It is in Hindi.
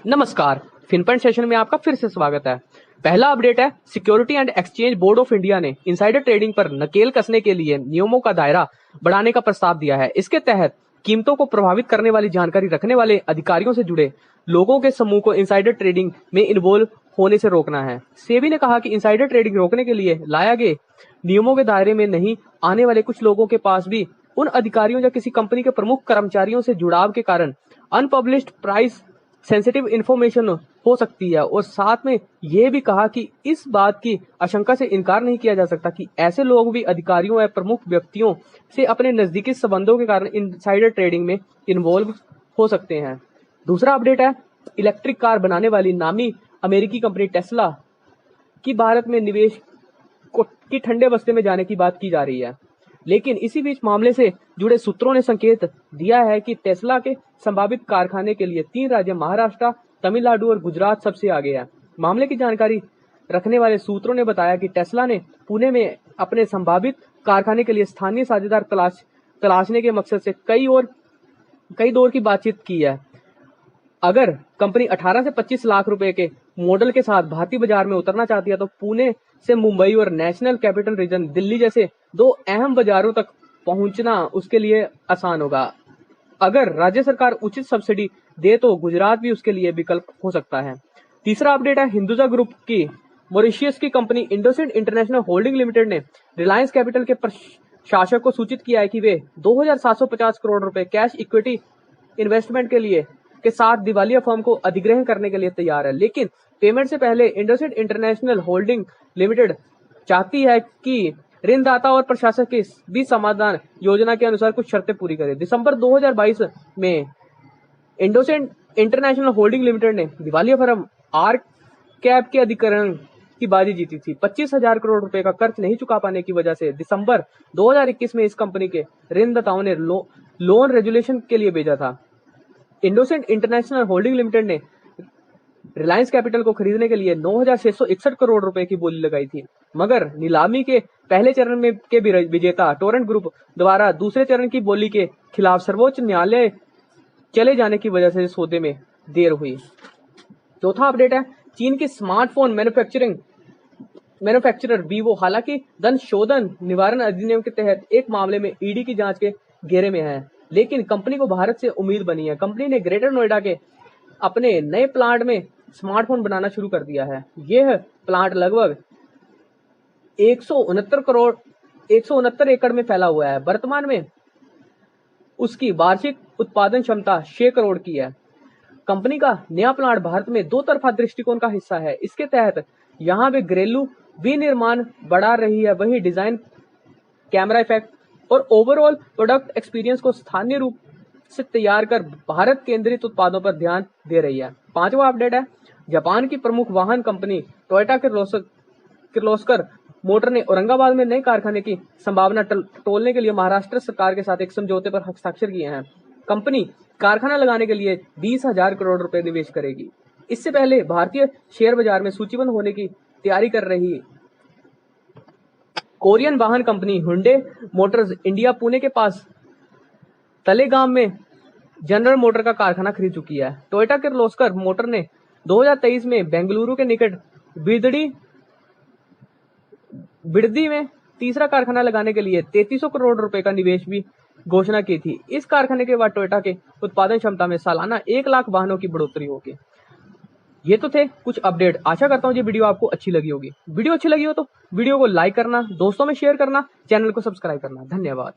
नमस्कार, फिनपॉइंट सेशन में आपका फिर से स्वागत है। पहला अपडेट है, security and exchange board of India ने इनसाइडर ट्रेडिंग पर नकेल कसने के लिए नियमों का दायरा बढ़ाने का प्रस्ताव दिया है। इसके तहत कीमतों को प्रभावित करने वाली जानकारी रखने वाले अधिकारियों से जुड़े लोगों के समूह को इनसाइडर ट्रेडिंग में इन्वॉल्व होने से रोकना है। सेबी ने कहा कि इनसाइडर ट्रेडिंग रोकने के लिए लाया गए नियमों के दायरे में नहीं आने वाले कुछ लोगों के पास भी उन अधिकारियों या किसी कंपनी के प्रमुख कर्मचारियों से जुड़ाव के कारण अनपब्लिश्ड प्राइस सेंसिटिव इंफॉर्मेशन हो सकती है। और साथ में यह भी कहा कि इस बात की आशंका से इनकार नहीं किया जा सकता कि ऐसे लोग भी अधिकारियों या प्रमुख व्यक्तियों से अपने नजदीकी संबंधों के कारण इनसाइडर ट्रेडिंग में इन्वॉल्व हो सकते हैं। दूसरा अपडेट है, इलेक्ट्रिक कार बनाने वाली नामी अमेरिकी कंपनी टेस्ला की भारत में निवेश की ठंडे बस्ते में जाने की बात की जा रही है। लेकिन इसी बीच मामले से जुड़े सूत्रों ने संकेत दिया है कि टेस्ला के संभावित कारखाने के लिए 3 राज्य महाराष्ट्र, तमिलनाडु और गुजरात सबसे आगे है। मामले की जानकारी रखने वाले सूत्रों ने बताया कि टेस्ला ने पुणे में अपने संभावित कारखाने के लिए स्थानीय साझेदार तलाशने के मकसद से कई दौर की बातचीत की है। अगर कंपनी 18 से 25 लाख रुपए के मॉडल के साथ भारतीय बाजार में उतरना चाहती है तो पुणे से मुंबई और नेशनल कैपिटल रीजन दिल्ली जैसे 2 अहम बाजारों तक पहुंचना उसके लिए आसान होगा। अगर राज्य सरकार उचित सब्सिडी दे तो गुजरात भी उसके लिए विकल्प हो सकता है। तीसरा अपडेट है, हिंदुजा ग्रुप की मॉरिशस की कंपनी इंडोसिंड इंटरनेशनल होल्डिंग लिमिटेड ने रिलायंस कैपिटल के प्रशासक को सूचित किया है कि वे 2750 करोड़ रुपए कैश इक्विटी इन्वेस्टमेंट के साथ दिवालिया फर्म को अधिग्रहण करने के लिए तैयार है। लेकिन पेमेंट से पहले इंडोसिंड इंटरनेशनल होल्डिंग लिमिटेड चाहती है कि ऋणदाता और प्रशासक की भी समाधान योजना के अनुसार कुछ शर्तें पूरी करे। दिसंबर 2022 में इंडोसिंड इंटरनेशनल होल्डिंग लिमिटेड ने दिवालिया फर्म आर कैप के अधिग्रहण की बाजी जीती थी। 25,000 करोड़ रुपए का कर्ज नहीं चुका पाने की वजह से दिसंबर 2021 में इस कंपनी के ऋणदाताओं ने लोन रेजुलेशन के लिए भेजा था। इंडोसिंड इंटरनेशनल होल्डिंग लिमिटेड ने रिलायंस कैपिटल को खरीदने के लिए 9,661 करोड़ रुपए की बोली लगाई थी, मगर नीलामी के पहले चरण में के विजेता टोरेंट ग्रुप द्वारा दूसरे चरण की बोली के खिलाफ सर्वोच्च न्यायालय चले जाने की वजह से सौदे में देर हुई। चौथा अपडेट है, चीन की स्मार्टफोन मैन्युफैक्चरर वीवो हालांकि धन शोधन निवारण अधिनियम के तहत एक मामले में ईडी की जांच के घेरे में है, लेकिन कंपनी को भारत से उम्मीद बनी है। कंपनी ने ग्रेटर नोएडा के अपने नए प्लांट में स्मार्टफोन बनाना शुरू कर दिया है। यह प्लांट लगभग 169 एकड़ में फैला हुआ है। वर्तमान में उसकी वार्षिक उत्पादन क्षमता 6 करोड़ की है। कंपनी का नया प्लांट भारत में 2 तरफा दृष्टिकोण का हिस्सा है। इसके तहत यहाँ पे घरेलू विनिर्माण बढ़ा रही है, वही डिजाइन, कैमरा इफेक्ट और ओवरऑल प्रोडक्ट एक्सपीरियंस को स्थानीय रूप से तैयार कर भारत केंद्रित उत्पादों पर ध्यान दे रही है। पांचवा अपडेट है, जापान की प्रमुख वाहन कंपनी टोयोटा किर्लोस्कर मोटर ने औरंगाबाद में नए कारखाने की संभावना टोलने के लिए महाराष्ट्र सरकार के साथ एक समझौते पर हस्ताक्षर किए हैं। कंपनी कारखाना लगाने के लिए 20,000 करोड़ रुपए निवेश करेगी। इससे पहले भारतीय शेयर बाजार में सूचीबद्ध होने की तैयारी कर रही कोरियन वाहन company Hyundai Motors India Pune के पास तलेगाम में जनरल मोटर का कारखाना खरीद चुकी है। टोयोटा किर्लोस्कर मोटर ने 2023 में बेंगलुरु के निकट बिडदी में तीसरा कारखाना लगाने के लिए 3300 करोड़ रुपए का निवेश भी घोषणा की थी। इस कारखाने के बाद टोयोटा के उत्पादन क्षमता में सालाना 1 लाख वाहनों की बढ़ोतरी होगी। ये तो थे कुछ अपडेट। आशा करता हूँ ये वीडियो आपको अच्छी लगी होगी। वीडियो अच्छी लगी हो तो वीडियो को लाइक करना, दोस्तों में शेयर करना, चैनल को सब्सक्राइब करना। धन्यवाद।